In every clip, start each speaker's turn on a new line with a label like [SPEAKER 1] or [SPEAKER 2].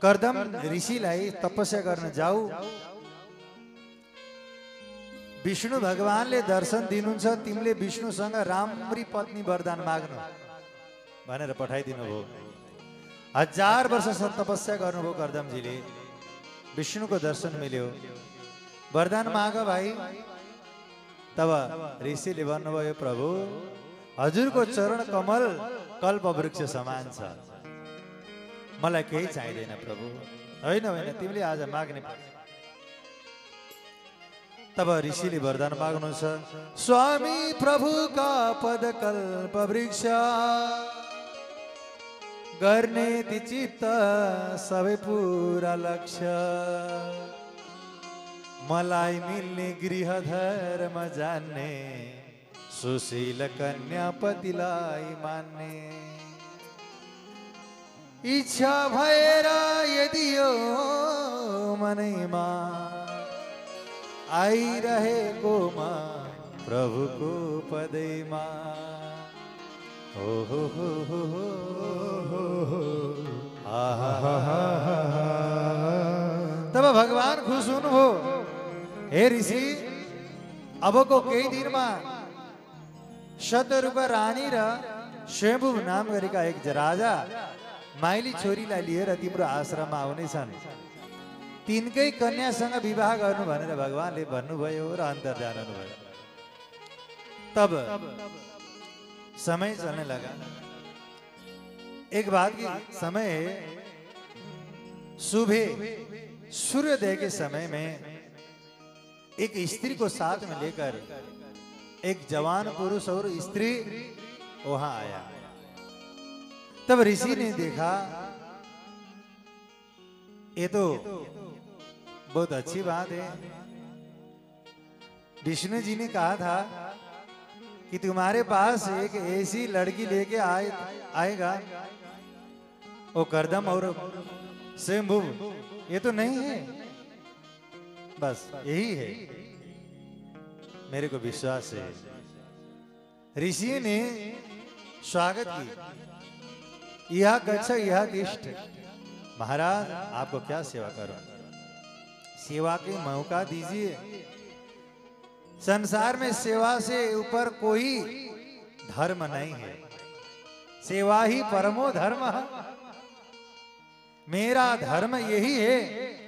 [SPEAKER 1] कर्दम ऋषिलाई तपस्या गर्न जाऊ, विष्णु भगवानले दर्शन दिनुहुन्छ, तिमीले विष्णुसँग राम्री पत्नी वरदान माग्नु भनेर पठाइदिनु भयो। 1000 वर्ष तपस्या गर्नुभयो कर्दमजीले, विष्णुको दर्शन मिल्यो, वरदान माग भाइ। तब ऋषिले भन्नुभयो, प्रभु हजुरको चरण कमल कल्प वृक्ष समान छ, मलाई केही चाहिँदैन प्रभु। होइन होइन, तिमीले आज माग्ने। तब ऋषिले वरदान माग्नुहुन्छ, स्वामी प्रभुका पद कल्प वृक्ष गर्ने चित्त सबै पुरा लक्ष्य, मलाई मिल्ने गृह धर्म जान्ने, सुशील कन्या पतिलाई मान्ने, इच्छा भएर यदि यो मनैमा आइरहेकोमा प्रभुको पदैमा, हो हो हो हो हो। तब भगवान खुश हुनुभयो, हे ऋषि अबको केही दिनमा शतरूपा रानी र स्वयंभू नाम गरेका एक राजा माइली छोरीलाई लिएर तिम्रो आश्रममा आउनेछन्, तिनकै कन्यासँग विवाह गर्नु भनेर भगवानले भन्नुभयो र अन्तर्धान हुनुभयो। तब समय चलने लगा। एक बात की समय सुबह सूर्योदय के समय में एक स्त्री को साथ में लेकर एक जवान पुरुष और स्त्री वहां आया। तब ऋषि ने देखा, ये तो बहुत अच्छी बात है। विष्णु जी ने कहा था कि तुम्हारे पास एक ऐसी लड़की लेके आएगा, वो कर्दम और स्वयंभू, ये तो नहीं है, बस यही है, मेरे को विश्वास है। ऋषि ने स्वागत की, यह गच्छ यह तिष्ठ, महाराज आपको क्या सेवा करूं, सेवा के मौका दीजिए। संसार में सेवा से ऊपर कोई धर्म नहीं है, सेवा ही परमो धर्म है। मेरा धर्म यही है,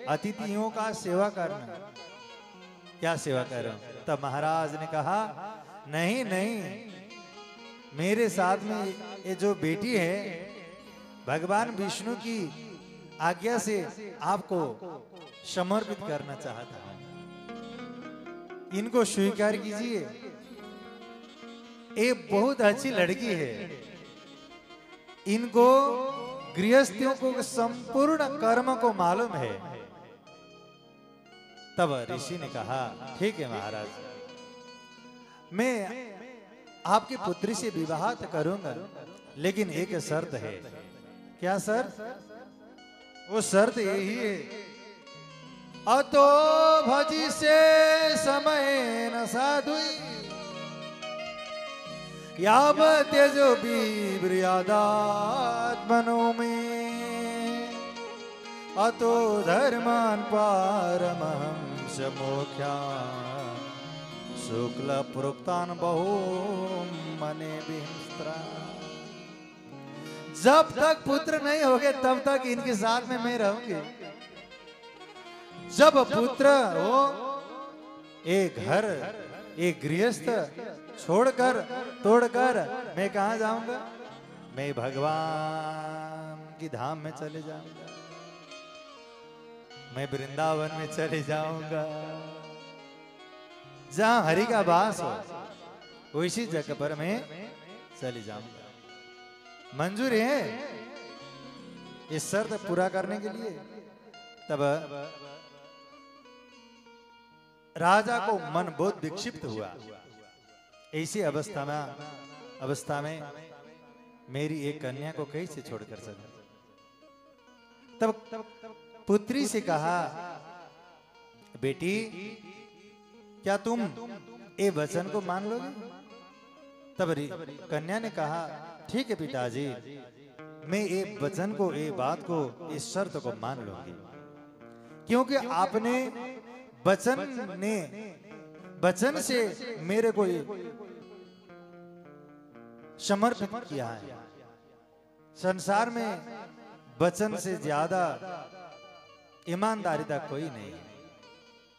[SPEAKER 1] अतिथियों का सेवा करना। क्या सेवा करूं? तब महाराज ने कहा, नहीं नहीं, मेरे साथ में ये जो बेटी है, भगवान विष्णु की आज्ञा से आपको समर्पित करना चाहता हूं, इनको स्वीकार कीजिए। ये बहुत अच्छी लड़की है, इनको गृहस्थियों को संपूर्ण कर्म को मालूम है। तब ऋषि ने कहा, ठीक है महाराज, मैं आपकी पुत्री से विवाह तो करूंगा, लेकिन एक शर्त है। क्या शर्त? वो शर्त यही है, अतो भजी से समय न साधुई, याव तेजो बीव्रियादात्मनो में, अतो धर्मान पारमहंस मोख्या, शुक्ल प्रोक्तान बहु मने बिंस्त्रा। जब तक पुत्र नहीं होगे तब तक इनके साथ में मैं रहूंगी। जब पुत्र हो, एक घर एक गृहस्थ छोड़कर तोड़कर मैं कहां जाऊंगा? मैं भगवान की धाम में चले जाऊंगा, मैं वृंदावन में चले जाऊंगा, जहां हरि का वास हो उसी जगह पर मैं चले जाऊंगा। मंजूर है इस शर्त पूरा करने के लिए? तब राजा को मन बहुत विक्षिप्त हुआ। ऐसी अवस्था में मेरी एक कन्या को कैसे छोड़कर सकूं? तब पुत्री से कहा, बेटी क्या तुम ये वचन को मान लोगे? तब कन्या ने कहा ठीक है पिताजी, मैं ये वचन को, ये बात को, इस शर्त को मान लूंगी, क्योंकि आपने वचन से मेरे को समर्पित किया है। संसार में वचन से ज्यादा ईमानदारी तक कोई नहीं है,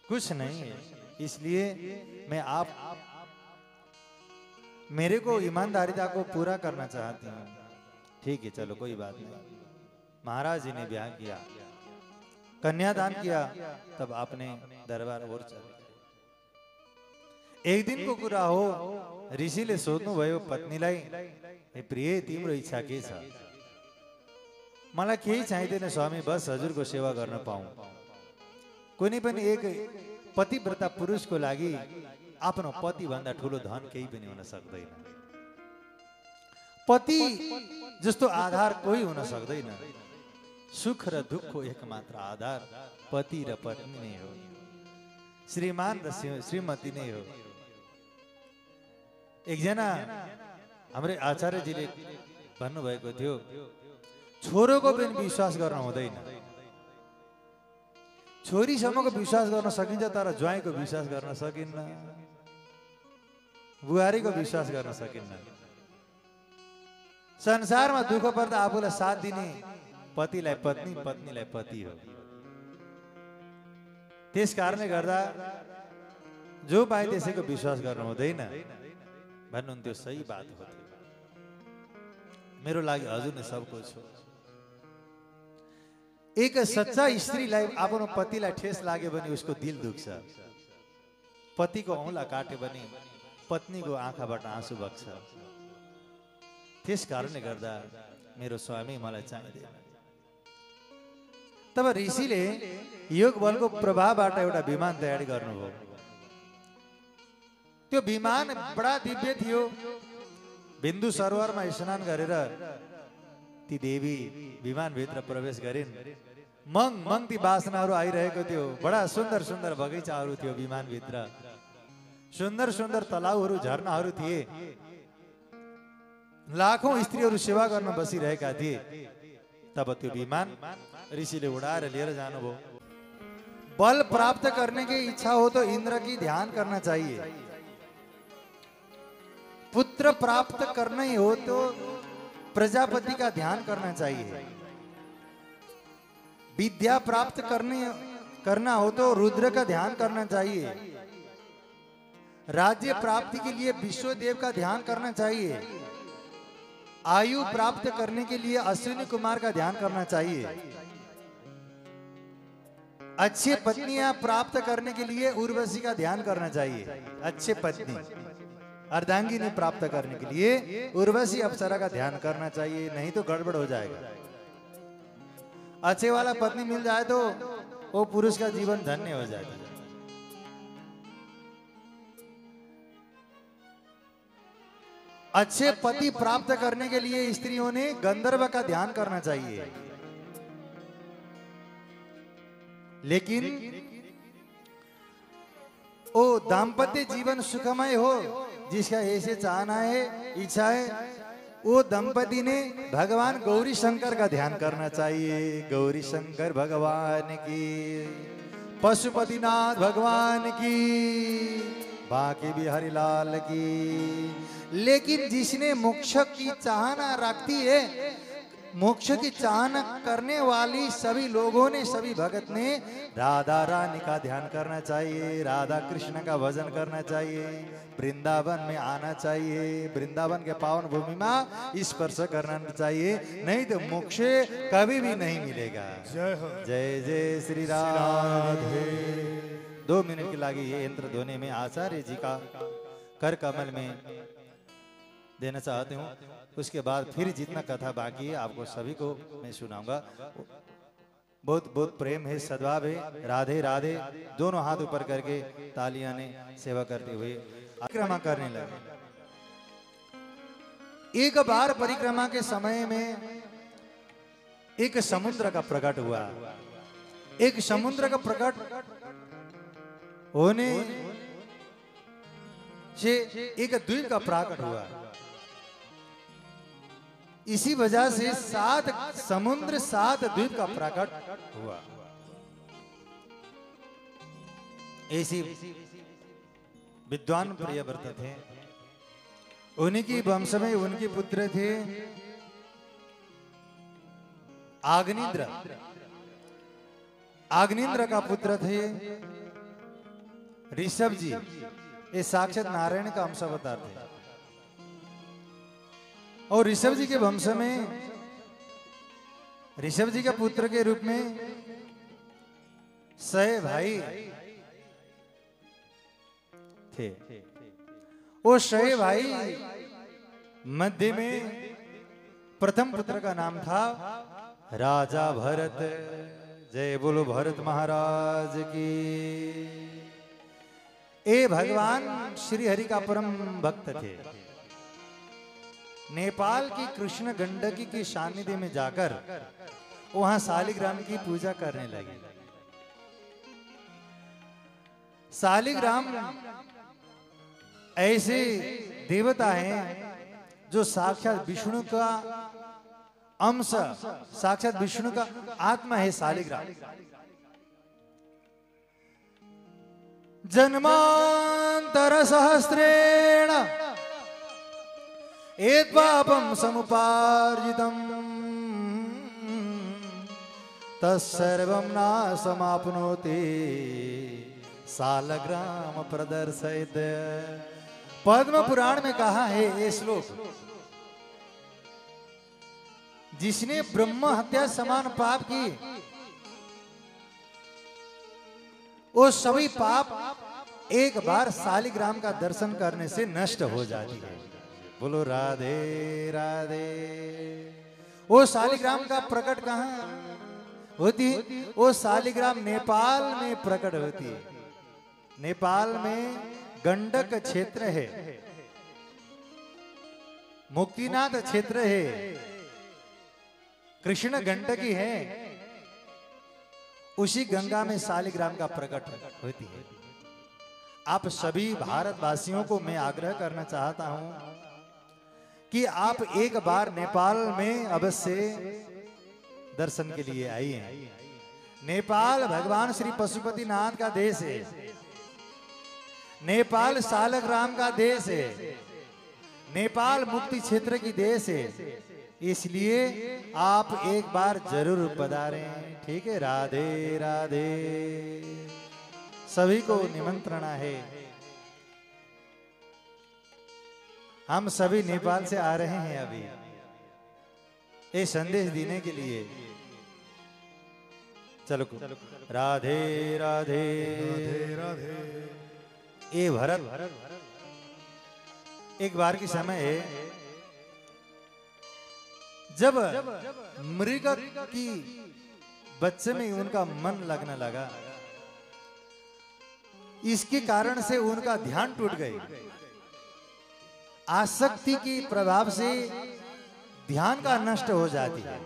[SPEAKER 1] कुछ नहीं है। इसलिए मैं आप मेरे को ईमानदारीता को पूरा करना चाहती हूँ। ठीक है चलो कोई बात नहीं। महाराज जी ने ब्याह किया, कन्यादान किया, तब आपने दरबार और चले। एक दिन को कुरा हो ऋषिले सोध्नु भयो पत्नीलाई, हे प्रिय तिम्रो इच्छा के छ? मलाई केही चाहिँदैन स्वामी, बस हजुरको सेवा गर्न पाऊँ। कुनै पनि एक पतिव्रता पुरुषको लागि आफ्नो पति भन्दा ठुलो धन केही पनि हुन सक्दैन। पति जस्तो आधार कोही हुन सक्दैन। सुख र दुःखको एकमात्र आधार पति र पत्नी नै हो, श्रीमान र श्रीमती नै हो। एकजना हाम्रै आचार्यजीले भन्नुभएको थियो, छोरोको पनि विश्वास गर्न हुँदैन। छोरीसम्मको विश्वास गर्न सकिन्छ तर ज्वाइँको विश्वास गर्न सकिन्न, बुहारीको विश्वास गर्न सकिन्न। संसारमा दुःख पर्दा आफूलाई साथ दिने पतिलाई पत्नी, पत्नीलाई पति हो। त्यस कारणले गर्दा जो पाए त्यसैको विश्वास गर्न हुँदैन भन्नुहुन्थ्यो। सही बात हो। मेरो लागि हजुर नै सबको छु। एक सच्चा स्त्रीलाई आफ्नो पतिलाई ठेस लाग्यो भने उसको दिल दुख्छ। पतिको औँला काट्यो भने पत्नीको आँखाबाट आँसु बग्छ। त्यस कारणले गर्दा मेरो स्वामी मलाई चाहिँदैन। तब ऋषिले योग बलको प्रभावबाट एउटा विमान तयारी गर्नुभयो। त्यो विमान बडा दिव्य थियो। बिन्दु सरोवरमा स्नान गरेर ती देवी विमानभित्र प्रवेश गरिन्। मंग ती वासनाहरू आइरहेको थियो। बडा सुन्दर सुन्दर बगैँचाहरू थियो विमानभित्र। सुन्दर सुन्दर तलाउहरू, झरनाहरू थिए। लाखौं स्त्रीहरू सेवा गर्न बसिरहेका थिए। तब त्यो विमान ऋषिले उडाएर लिएर जानुभयो। बल प्राप्त करने की इच्छा हो तो इंद्र की ध्यान करना चाहिए। पुत्र प्राप्त करना ही हो तो प्रजापति का ध्यान करना चाहिए। विद्या प्राप्त करना हो तो रुद्र का ध्यान करना चाहिए। राज्य प्राप्ति के लिए विश्वदेव का ध्यान करना चाहिए। आयु प्राप्त करने के लिए अश्विनी कुमार का ध्यान करना चाहिए। अच्छी पत्नियां प्राप्त करने के लिए उर्वशी का ध्यान करना चाहिए। अच्छे पत्नी अर्धांगिनी प्राप्त करने के लिए उर्वशी अप्सरा का ध्यान करना चाहिए, नहीं तो गड़बड़ हो जाएगा। अच्छे वाला पत्नी मिल जाए तो वो पुरुष का जीवन धन्य हो जाएगा। अच्छे पति प्राप्त करने के लिए स्त्रियों ने गंधर्व का ध्यान करना चाहिए। लेकिन वो दाम्पत्य जीवन सुखमय हो जिसका ऐसे चाहना है, इच्छा है, वो दंपति ने भगवान गौरी शंकर का ध्यान करना चाहिए। गौरी शंकर भगवान की, पशुपतिनाथ भगवान की, बाकी बिहारी लाल की। लेकिन जिसने मोक्ष की चाहना रखती है, मोक्ष की चाहना करने वाली सभी लोगों ने, सभी भगत ने राधा रानी का ध्यान करना चाहिए। राधा कृष्ण का भजन करना चाहिए। वृंदावन में आना चाहिए। वृंदावन के पावन भूमि में स्पर्श करना चाहिए, नहीं तो मोक्ष कभी भी नहीं मिलेगा। जय जय श्री राधे। 2 मिनट के लागि ये यंत्र ध्वनि में आचार्य जी का कर कमल में देना चाहती हूँ। उसके बाद फिर जितना कथा बाकी है आपको सभी को मैं सुनाऊंगा। बहुत बहुत प्रेम है, सद्भाव है। राधे राधे। दोनों हाथ ऊपर करके तालियां ने सेवा करते हुए परिक्रमा करने लगे। एक बार परिक्रमा के समय में एक समुद्र का प्रकट हुआ। एक समुद्र का प्रकट होने से एक द्वीप का प्राकट हुआ। इसी वजह से 7 समुद्र 7 द्वीप का प्राकट हुआ। ऐसी विद्वान प्रियव्रत थे। उनकी वंश में उनके पुत्र थे आग्निद्र। आग्निद्र का पुत्र थे ऋषभ जी। ये साक्षात नारायण का अंश अवतार थे। और ऋषभ जी के वंश में ऋषभ जी के पुत्र के रूप में 6 भाई थे। वो 6 भाई मध्य में प्रथम पुत्र का नाम था राजा भरत। जय बोलो भरत महाराज की। ये भगवान श्री हरि का परम भक्त थे। नेपाल की कृष्ण गंडकी के सानिध्य में जाकर वहां शालिग्राम की पूजा करने लगे। शालिग्राम ऐसे देवता हैं जो साक्षात विष्णु का अंश, साक्षात विष्णु का आत्मा है शालिग्राम। जन्मांतर सहस्रेण एत्पापं समुपार्जितम् तत्सर्वं नाशमाप्नोति शालग्राम प्रदर्शयत्। पद्म पुराण में कहा है ये श्लोक, जिसने ब्रह्म हत्या समान पाप की वो सभी पाप एक बार शालिग्राम का दर्शन करने से नष्ट हो जाती है। बोलो राधे राधे। वो शालिग्राम का प्रकट कहाँ होती है? वो शालिग्राम नेपाल में प्रकट होती है। नेपाल में गंडक क्षेत्र है, मुक्तिनाथ क्षेत्र है, कृष्ण गंडकी है। उसी गंगा में शालिग्राम का प्रकट होती है। आप सभी भारतवासियों को मैं आग्रह करना चाहता हूं कि आप एक बार नेपाल में अवश्य दर्शन के लिए आइए। नेपाल भगवान श्री पशुपतिनाथ का देश है। नेपाल शालग्राम का देश है। नेपाल मुक्ति क्षेत्र की देश है। इसलिए आप एक बार जरूर पधारें। ठीक है। राधे राधे। सभी को निमंत्रणा है। हम सभी नेपाल से आ रहे हैं अभी ये संदेश देने के लिए। चलो राधे राधे राधे। ये भरत एक बार की समय है जब मृग की बच्चे में उनका मन लगने लगा। इसके कारण से उनका ध्यान टूट गई। आसक्ति के प्रभाव से ध्यान का नष्ट हो जाती है।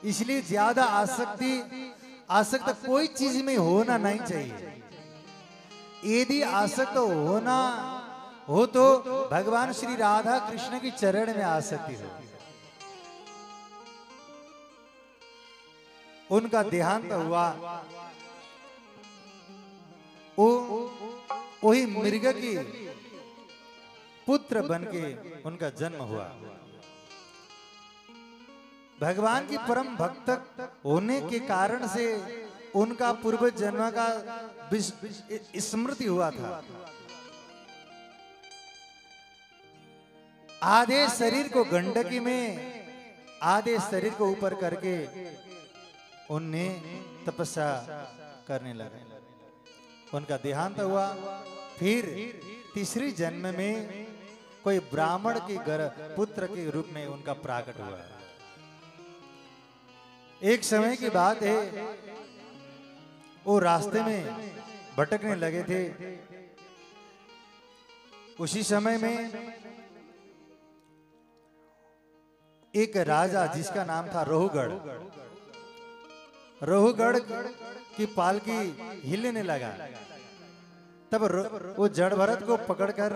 [SPEAKER 1] इसलिए ज्यादा आसक्त कोई चीज में होना नहीं चाहिए। यदि आसक्त होना हो तो भगवान श्री राधा कृष्ण की चरण में आसक्ति हो। उनका देहांत हुआ। वही मृग की पुत्र बनके उनका जन्म हुआ। भगवान की परम भक्त होने के कारण से उनका पूर्व जन्म का स्मृति हुआ था। आधे शरीर को गंडकी में, आधे शरीर को ऊपर करके उनने तपस्या करने लगे। उनका देहांत हुआ। फिर तीसरी जन्म में कोई ब्राह्मण के पुत्र के रूप में उनका प्राकट हुआ। एक समय की बात है, वो रास्ते में भटकने लगे थे। उसी समय में एक राजा जिसका नाम था रोहगढ़, रोहगढ़ की पालकी हिलने लगा। तब वो जड़ भरत को पकड़कर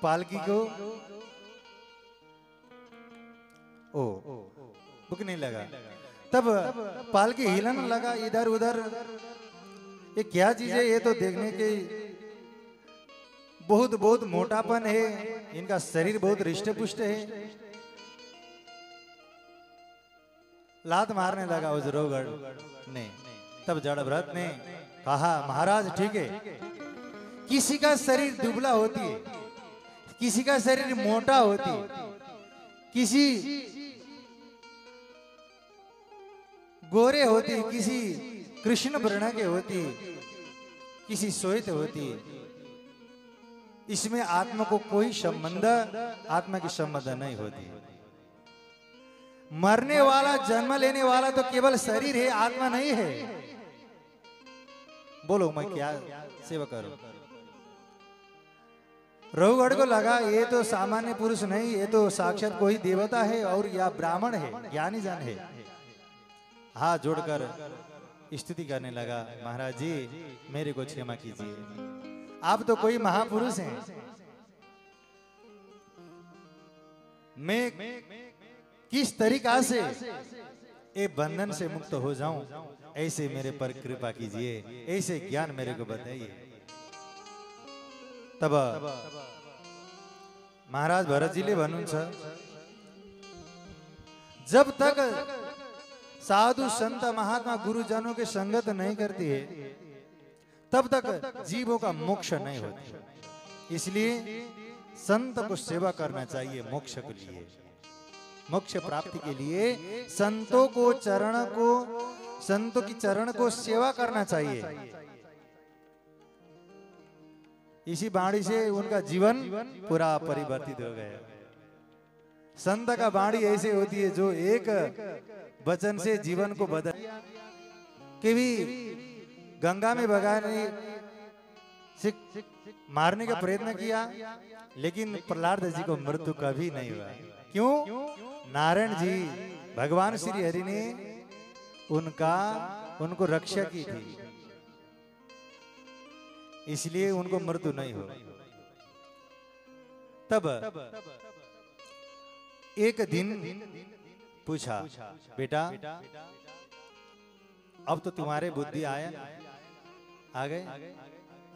[SPEAKER 1] पालकी को भूख नहीं लगा, तब पालकी हिलन लगा इधर उधर। ये क्या चीज है? ये तो देखने के बहुत बहुत मोटापन है, इनका शरीर बहुत रिष्ट पुष्ट है। लात मारने लगा उस रोगड़ ने। तब जड़भरत ने कहा, महाराज ठीक है, किसी का शरीर दुबला होती है, किसी का शरीर मोटा होती है, किसी गोरे होती है, किसी कृष्ण वर्ण के होती है, किसी श्वेत होती है। इसमें आत्मा को कोई संबंध, आत्मा की संबंध नहीं होती। मरने वाला, जन्म लेने वाला तो केवल शरीर है, आत्मा नहीं है। बोलो मैं क्या सेवा करूं? रघुगढ़ को लगा ये तो सामान्य पुरुष नहीं, ये तो साक्षात कोई देवता है और या ब्राह्मण है, ज्ञानी जन है। हाथ जोड़कर स्तुति करने लगा, महाराज जी मेरे को क्षमा कीजिए, आप तो कोई महापुरुष हैं। मैं किस तरीका से ये बंधन से मुक्त हो जाऊं, ऐसे मेरे पर कृपा कीजिए, ऐसे ज्ञान मेरे को बताइए। तब महाराज भरत जी ले भन्नुहुन्छ, जब तक साधु संत महात्मा गुरुजनों के संगत नहीं करती है, तब तक जीवों का मोक्ष नहीं होता। इसलिए संत को सेवा करना चाहिए मोक्ष के लिए, मोक्ष प्राप्ति के लिए संतों की चरण को सेवा करना चाहिए। इसी वाणी से उनका जीवन पूरा परिवर्तित हो गया। संत का वाणी ऐसे होती है जो एक वचन से जीवन को बदल। कभी गंगा में भगाने से मारने का प्रयत्न किया, लेकिन प्रहलाद जी को मृत्यु कभी नहीं हुआ। क्यों? नारायण जी भगवान श्री हरि ने उनको रक्षा की थी, इसलिए उनको मृत्यु नहीं हो। तब एक दिन पूछा, बेटा अब तो तुम्हारे बुद्धि आ गए?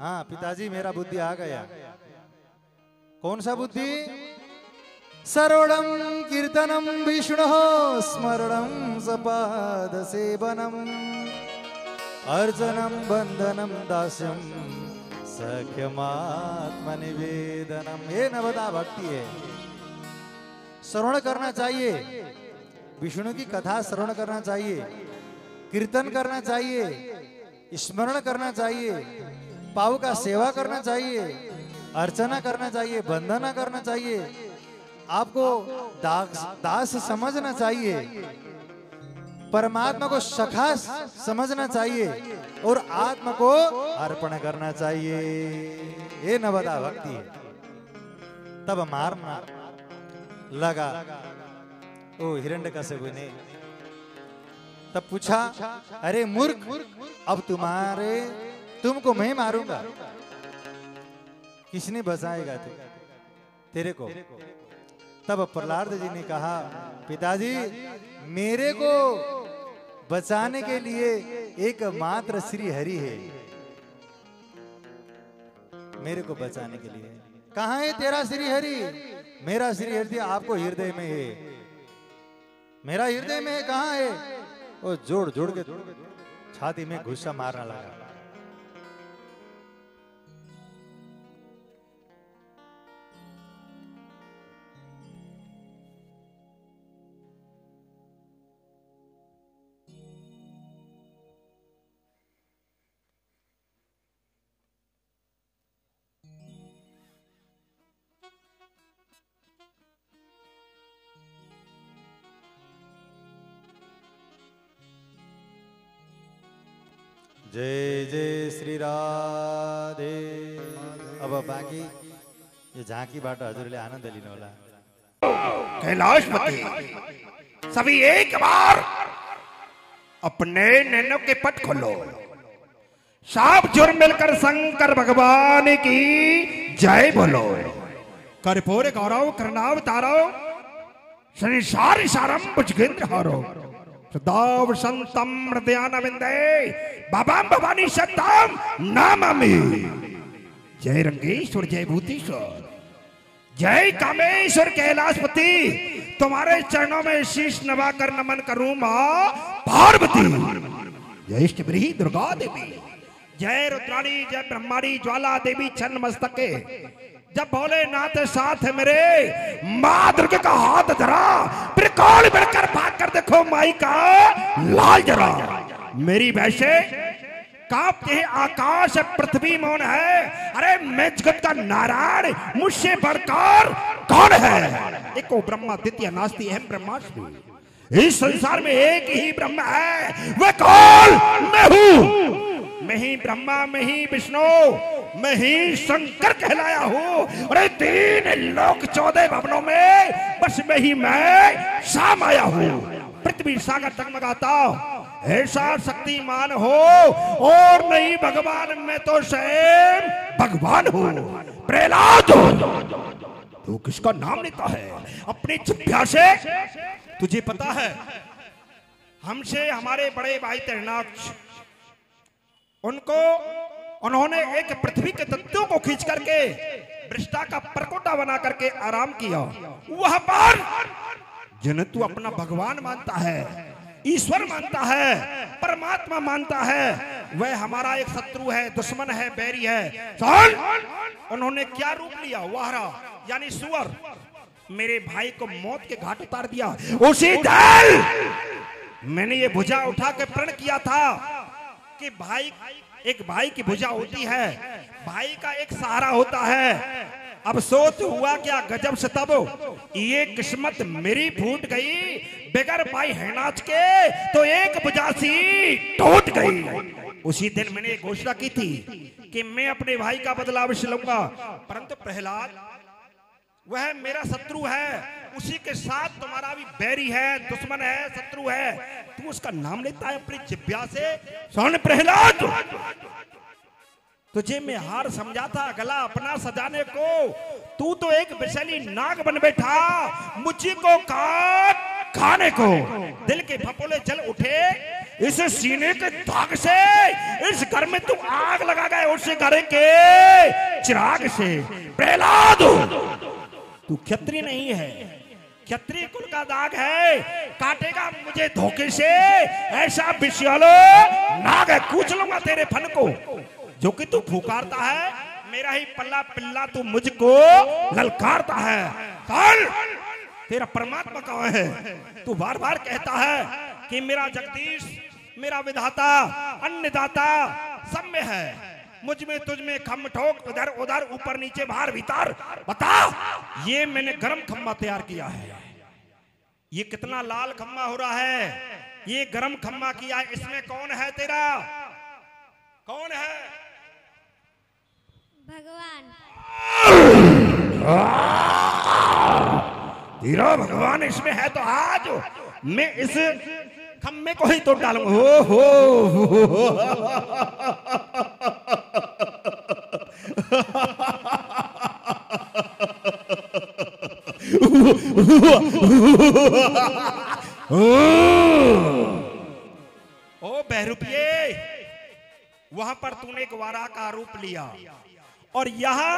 [SPEAKER 1] हाँ पिताजी मेरा बुद्धि आ गया। कौन सा बुद्धि? सर्वणं कीर्तनम विष्णु स्मरणं सपाद सेवनम अर्चनम बंधनम दास्यम सख्यमात्मनिवेदनम। ये नवदा भक्ति है। श्रवण करना चाहिए, विष्णु की कथा श्रवण करना चाहिए, कीर्तन करना चाहिए, स्मरण करना चाहिए, पाव का सेवा करना चाहिए, अर्चना करना चाहिए, वंदना करना चाहिए। आपको दास समझना चाहिए, परमात्मा को सखा समझना चाहिए और आत्मा को अर्पण करना चाहिए। ये नवदा भक्ति है। तब मारना लगा ओ हिरण्यकशिपु ने। तब पूछा, अरे मूर्ख, अब तुमको मैं मारूंगा, किसने बचाएगा तेरे को? तब प्रहलाद जी ने कहा, पिताजी मेरे को बचाने के लिए एकमात्र श्री हरि है, मेरे को बचाने के लिए। कहाँ है तेरा श्री हरि? मेरा श्री हरि आपको हृदय में है, मेरा हृदय में है। कहाँ है? वो जोड़ जोड़ के छाती में घुसा मारने लगा। जय जय श्री राधे। अब बाकी ये झांकीबाट हजुरले आनन्द लिनु होला।
[SPEAKER 2] कैलाशपति, सभी एक बार अपने नैनों के पट खोलो। सब जुर मिलकर शंकर भगवान की जय बोलो। कर्पूर गौरव करनाव तारो संसार सारम भुजगेंद्र हारो सदाव संतम हृदयानविंदे बाबाम भवानी सत्तम नामामि। जय रंगेश्वर, जय भूतेश्वर, जय कामेश्वर कैलाशपति। तुम्हारे चरणों में शीश नवाकर नमन करूं मां पार्वती। जय इष्टवृही दुर्गा देवी, जय रुद्राणी, जय ब्रह्माणी ज्वाला देवी छन्न मस्तके। जब भोलेनाथ साथ मेरे मां दुर्गा का हाथ धरा, त्रिकाल बढ़कर भाग कर देखो माई का लाल जरा। मेरी वैसे कांपते हैं आकाश पृथ्वी मौन है। अरे मैं जगत का नारायण, मुझसे बढ़कर कौन है। एको ब्रह्मा द्वितीय नास्ति अहम ब्रह्मास्मि। इस संसार में एक ही ब्रह्म है, वह कौन? मैं हूं। मैं ही ब्रह्मा, मैं ही विष्णु, मैं ही शंकर कहलाया हूं। अरे 3 लोक 14 भवनों में बस मैं ही मैं शाम आया हूं। पृथ्वी सागर जगमगाता ऐसा शक्तिमान हो और नहीं भगवान, मैं तो स्वयं भगवान हूं। प्रहलाद तू किसका नाम लेता है अपनी जिह्वा से? तुझे पता है हमसे हमारे बड़े भाई त्रिनाथ, उन्होंने एक पृथ्वी के तत्वों को खींच करके वृष्टा का परकोटा बना करके आराम किया। वहां पर जिन्हें तू अपना भगवान मानता है, ईश्वर मानता है, परमात्मा मानता है, वह हमारा एक शत्रु है, दुश्मन है, बैरी है। उन्होंने क्या रूप लिया? वाहरा यानी सुअर। मेरे भाई को मौत के घाट उतार दिया। उसी दिन मैंने ये भुजा उठा के प्रण किया था कि भाई की भुजा होती है, भाई का एक सहारा होता है। अब सोच हुआ क्या गजब से, तब ये किस्मत मेरी फूट गई। बगैर भाई हैनाज के तो एक भुजा सी टूट गई। उसी दिन मैंने एक घोषणा की थी कि मैं अपने भाई का बदला अवश्य लूंगा। परंतु प्रहलाद वह मेरा शत्रु है, उसी के साथ तुम्हारा भी बैरी है, दुश्मन है, शत्रु है। तू उसका नाम लेता है अपनी जिह्वा से। सुन प्रहलाद, तुझे मैं हार समझा था गला अपना सजाने को, तू तो एक विषैली नाग बन बैठा मुझी को काट खाने को। दिल के फपोले जल उठे इस सीने के दाग से, इस घर में तू आग लगा गए उस घर के चिराग से। प्रहलाद तू क्षत्रिय नहीं है, क्षत्रिय कुल का दाग है, काटेगा मुझे धोखे से ऐसा विषैलो नाग है। कूच लूंगा तेरे फन को जो कि तू फुकारता है। मेरा ही पल्ला पिल्ला तू मुझको ललकारता है। चल, तेरा परमात्मा कहाँ है? तू बार बार कहता है कि मेरा जगदीश, मेरा विधाता, अन्नदाता सब में है। मुझ में तुझ में खम ठोक, इधर उधर, ऊपर नीचे, बाहर भीतर। बता, ये मैंने गरम खम्मा तैयार किया है। ये कितना लाल खम्मा हो रहा है, ये गरम खम्मा किया है। इसमें कौन है तेरा? कौन है?
[SPEAKER 3] भगवान।
[SPEAKER 2] तेरा भगवान इसमें है तो आज मैं इस खम्मे को ही तोड़ डालूंगा। हो ओ बहरूपिये, वहां पर तूने एक वारा का रूप लिया और यहां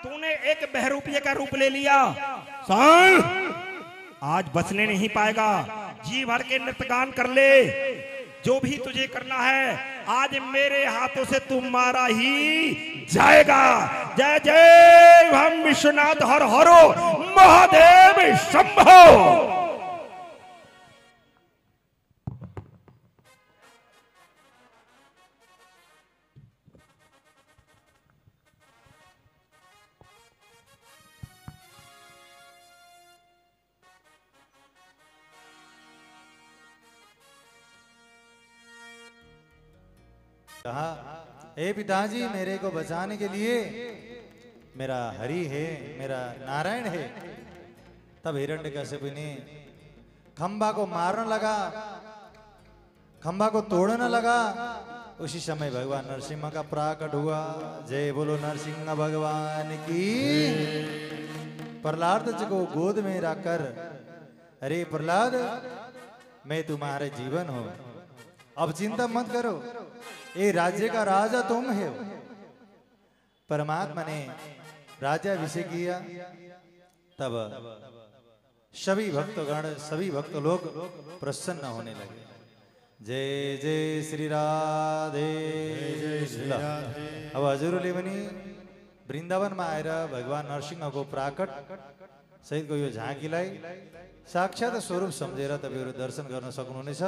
[SPEAKER 2] तूने एक बहरूपिये का रूप ले लिया। सुन, आज बचने नहीं पाएगा। जी भर के नृत्य गान कर ले, जो भी तुझे करना है। आज मेरे हाथों से तू मारा ही जाएगा। जय जय हम विश्वनाथ हर हरो महादेव शंभो।
[SPEAKER 1] कहा, हे पिताजी, मेरे को बचाने के लिए मेरा हरि है, मेरा नारायण है। तब हिरण्यकशिपु ने खंबा को मारने लगा, खंबा को तोड़ने लगा उसी समय भगवान नरसिंह का प्राकट हुआ। जय बोलो नरसिंह भगवान की। प्रहलाद जी को गोद में रखकर, अरे प्रहलाद मैं तुम्हारे जीवन हूं, अब चिंता मत करो, ये राज्य का राजा तुम हो। परमात्मा ने राज्याभिषेक किया। तब सभी भक्तगण, सभी भक्त लोग प्रसन्न होने लगे। जय जय श्री राधे, जय श्री राधे। अब हजुरले पनि वृन्दावनमा आएर भगवान नरसिंह को प्राकट सहित को यो झाँकीलाई साक्षात स्वरूप सम्झेर तपाईहरु दर्शन गर्न सक्नुहुनेछ।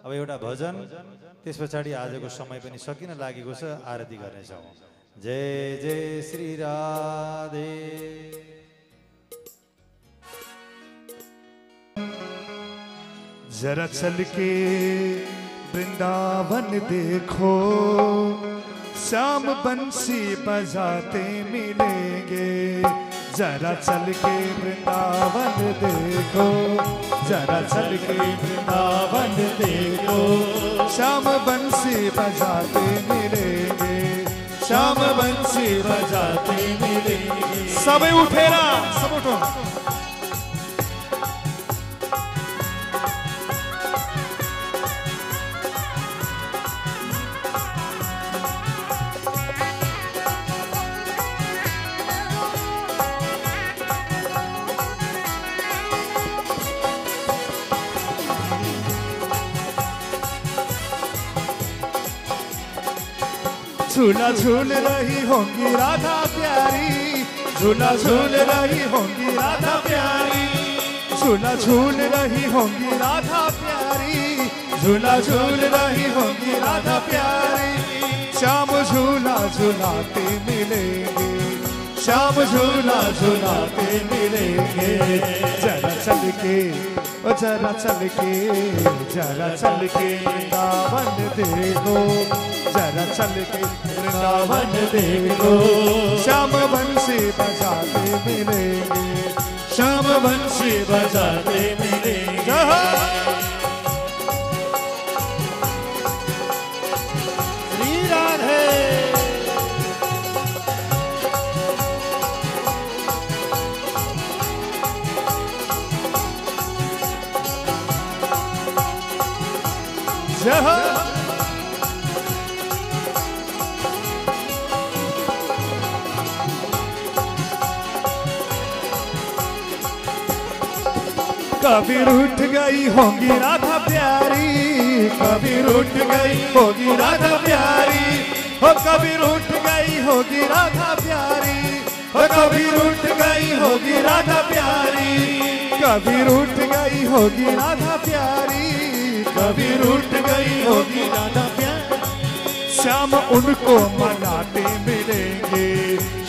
[SPEAKER 1] अब एउटा भजन, त्यस पछाडि आजको समय पनि सकिन लागेको छ, आरती गर्नेछौँ। जय जय श्री राधे।
[SPEAKER 2] जरा चल के वृंदावन देखो, श्याम बंसी बजाते मिलेंगे। जरा चल के वृंदावन देखो, जरा चल के वृंदावन देखो, श्याम बंसी बजाते मिलेंगे, श्याम बंसी बजाते मिलेंगे। सब उठे ना, सब उठो। झूला झूल रही होंगी राधा प्यारी, झूला झूल रही होंगी राधा प्यारी, झूला झूल रही होंगी राधा प्यारी, झूला झूल रही होंगी राधा प्यारी। श्याम झूला झूलाते मिलेंगे, श्याम झूला झूलाते मिलेंगे। जरा चल के, ओ जरा चल के, जरा चल के वृंदावन देखो, जरा चल के वृंदावन देखो, श्याम बंसी बजाते मिलेंगे, श्याम बंसी बजाते मिलेंगे। श्री राधे। जय कभी रूठ गई होंगी राधा प्यारी, कभी रूठ गई होगी राधा प्यारी, हो कभी रूठ गई होगी राधा प्यारी, हो कभी रूठ गई होगी राधा प्यारी, कभी रूठ गई होगी राधा प्यारी, कभी रूठ गई होगी राधा प्यारी। श्याम उनको मनाते मिलेंगे,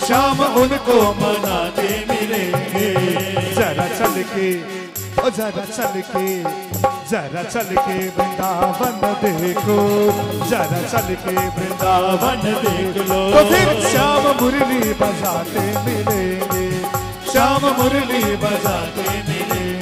[SPEAKER 2] श्याम उनको मनाते मिलेंगे। जरा चल के, ओ जरा चल के, जरा चल के वृंदावन देखो, जरा चल के वृंदावन देख लो। तो फिर श्याम मुरली बजाते मिलेंगे, श्याम मुरली बजाते मिलेंगे।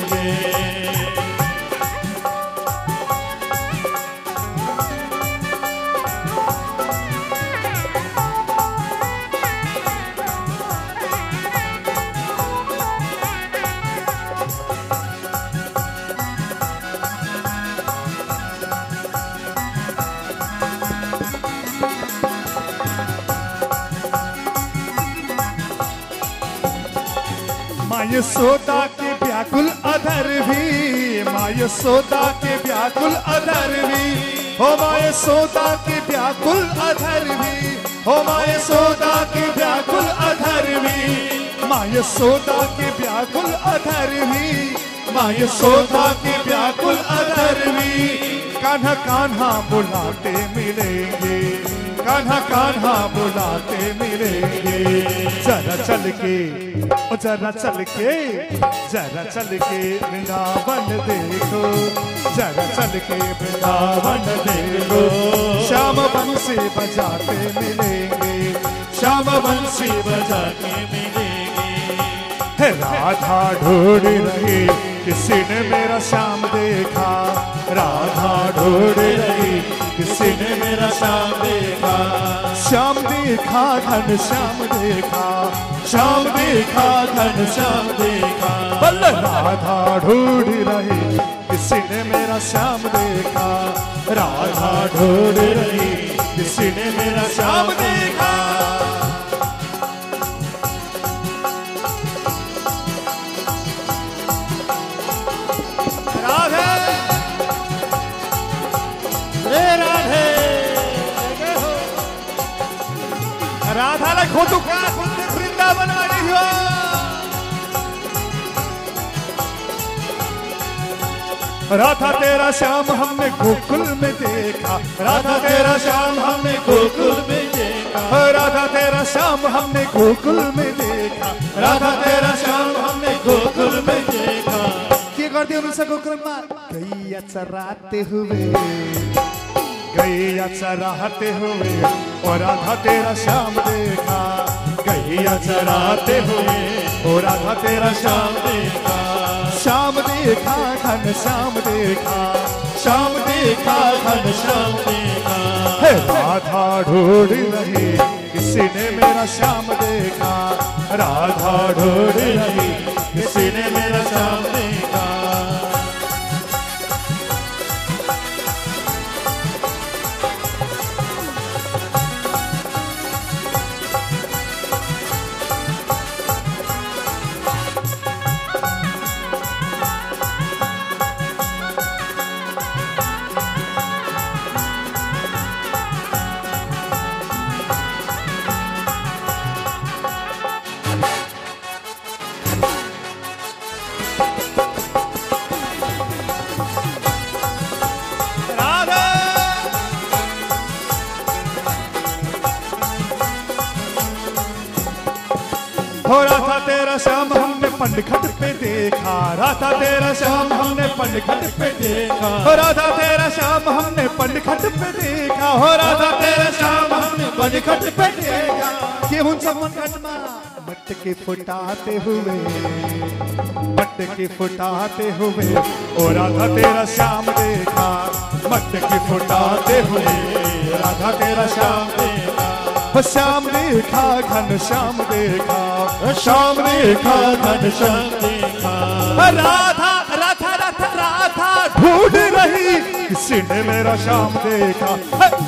[SPEAKER 2] माँ यशोदा के व्याकुल अधर भी, माँ यशोदा के व्याकुल अधर भी, हो माँ यशोदा के व्याकुल अधर भी, हो माँ यशोदा के व्याकुल अधर भी, माँ यशोदा के व्याकुल अधर भी, माँ यशोदा के व्याकुल अधर भी। कान्हा कान्हा बुलाते मिलेंगे, कान्हा कान्हा बुलाते मिलेंगे। जरा चल के, ओ जरा चल के, जरा चल के वृंदावन देखो, जरा चल के वृंदावन देखो। श्याम बंसी बजाते मिलेंगे, श्याम बंसी बजाते मिलेंगे।
[SPEAKER 3] राधा ढूंढ रही किसी ने मेरा श्याम देखा, राधा ढूंढ रही किसी ने मेरा श्याम देखा, श्याम देखा घन श्याम देखा, श्याम देखा घन श्याम देखा, बल्ले राधा ढूंढ रही किसी ने मेरा श्याम देखा, राधा ढूंढ रही किसी ने मेरा श्याम देखा। राधे रे राधे राधाला खोटू का वृंदावन वाली हो, राधा तेरा श्याम हमने गोकुल में देखा, राधा तेरा श्याम हमने गोकुल में देखा, राधा तेरा श्याम हमने गोकुल में देखा, राधा तेरा श्याम हमने गोकुल में देखा। क्या करते हो गोकुल में? गैया चराते हुए, गैया चराते हुए और राधा तेरा श्याम देखा, गैया चराते हुए और राधा तेरा श्याम देखा, श्याम देखा घन श्याम देखा, श्याम देखा घन श्याम देखा, राधा ढूंढ रही किसी ने मेरा श्याम देखा, राधा ढूंढ रही किसी ने मेरा श्याम देखा। हो राधा तेरा श्याम हमने पंडखट पे देखा, राधा तेरा श्याम हमने पंडखट पे देखा, हो राधा तेरा श्याम हमने पंडखट पे देखा, हो राधा तेरा श्याम हमने पंडखट पे देखा। केहूं सब मनखटमा मटके फुटाते हुए, मटके फुटाते हुए ओ राधा तेरा श्याम देखा, मटके फुटाते हुए राधा तेरा श्याम देखा, श्याम देखा घन श्याम देखा, श्याम देखा घन श्याम देखा, राधा राधा राधा राधा ढूंढ रही किसी ने मेरा श्याम देखा,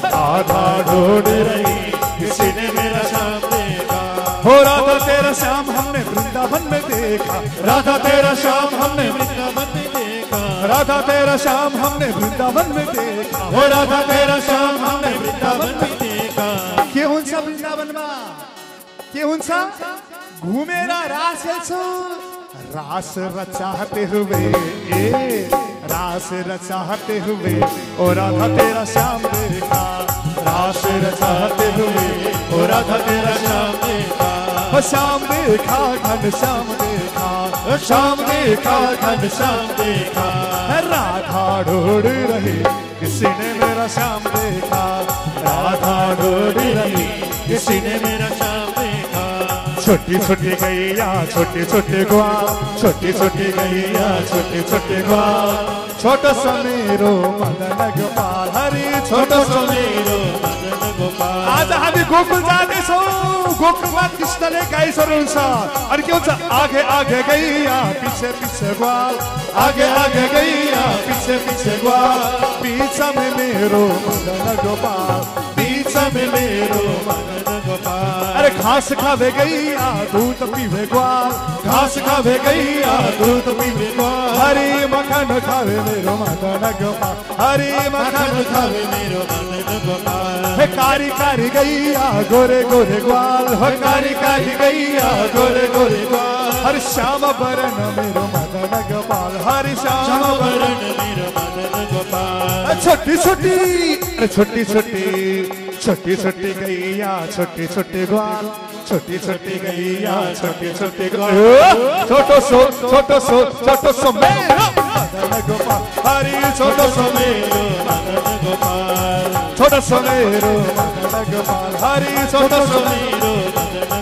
[SPEAKER 3] राधा ढूंढ रही किसी ने मेरा श्याम देखा, हो राधा तेरा श्याम हमने वृंदावन में देखा, राधा तेरा श्याम हमने वृंदावन में देखा, राधा तेरा श्याम हमने वृंदावन में देखा, हो राधा तेरा श्याम हमने वृंदावन में देखा। केहूं सा वृंदावन में केहूं सा घूमेरा रास रास रचाते हुए, रास रचाते हुए और राधा तेरा श्याम देखा, रास रचाते हुए और राधा तेरा श्याम देखा, श्याम देखा घन श्याम देखा, श्याम देखा घन श्याम देखा, राधा ढूंढ रही किसी ने मेरा श्याम देखा, राधा ढूंढ रही किसी ने मेरा श्याम देखा। छोटी छोटी गैया छोटे छोटे ग्वाल, छोटी छोटी गैया छोटे छोटे ग्वाल, छोटा सा मेरो मदन गोपाल, हरी छोटा सा मेरो मदन गोपाल। आज हामी गोकुल जाँदैछौँ, गोकुलमा कृष्णले गाईसहरू हुन्छ, अनि के हुन्छ आगे आगे गैया पीछे पीछे ग्वाल, आगे आगे गैया पीछे पीछे ग्वाल, बीच में मेरो मदन गोपाल, बीच में मेरो मदन गोपाल। अरे घास खावे गैया दूध पीवे ग्वाल, घास खावे गैया दूध पीवे ग्वाल, हरी मक्खन खावे मेरो मदन गोपाल, हरी मक्खन खावे मेरो मदन गोपाल। हे कारी कारी गैया गोरे गोरे ग्वाल, हो कारी कारी गैया गोरे गोरे ग्वाल, हरि श्याम बरन मेरो मदन गोपाल, हरि श्याम बरन मेरो मदन गोपाल। छोटी छोटी छोटी छोटी छोटी छोटी गैया छोटी छोटी ग्वाल, छोटी छोटी गैया छोटी छोटी ग्वाल, छोटो सो मेरो मदन गोपाल, हरि छोटो सो मेरो मदन गोपाल, छोटो सो मेरो मदन गोपाल, हरि छोटो सो मेरो मदन